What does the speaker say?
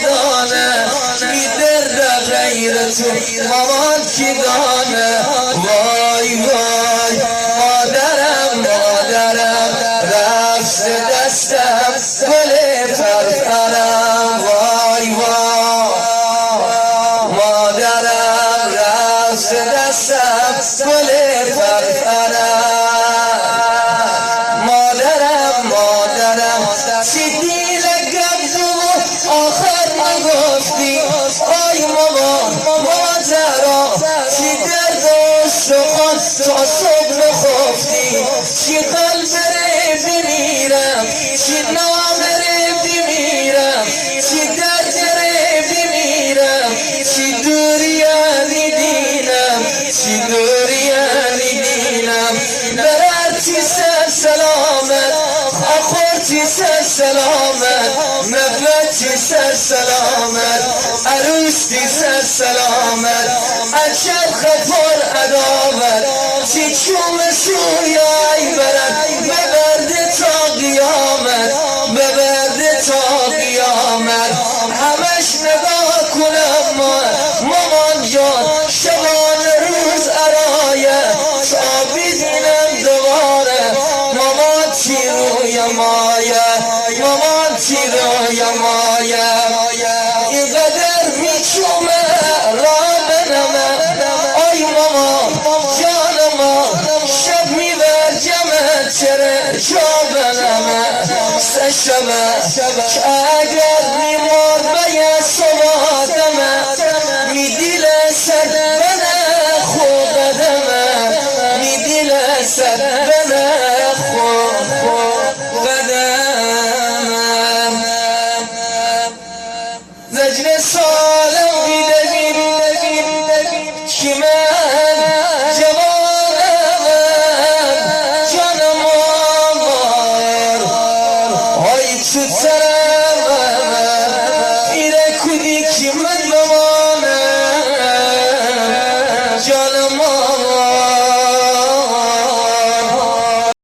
کی دانه می درد غیر تو مامان کی دانه وای وای مادرم رفت دستم گل فرفرم وای وای مادرم رفت دستم گل فرفرم مادرم چی دیل گبزو آخر نگفتی آی مامان مادرم چی درد و سخن تا صبح نخفتی چی قلب ره بمیرم چی نام ره بمیرم چی درد ره بمیرم چی دوریانی دینم چی دوریانی دینم بررچی سر سلامت آخورتی سر سلامت مبلتی سر سلامت عروستی سر سلامت اچرخ پر عداوت چی چوم سویای برد ببرده تا قیامت ببرده تا قیامت همش نگاه کنم مامان جان شبان روز ارایه تا ببینم دوباره مامان چی روی مایه مامان چی روی مایه اینقدر میچومه را بنمه آی مامان جان ما شب میبرجمه چره جا بنمه سه شبه که اگر میمار به صبادمه میدیل سر بنه خوب قدمه میدیل سر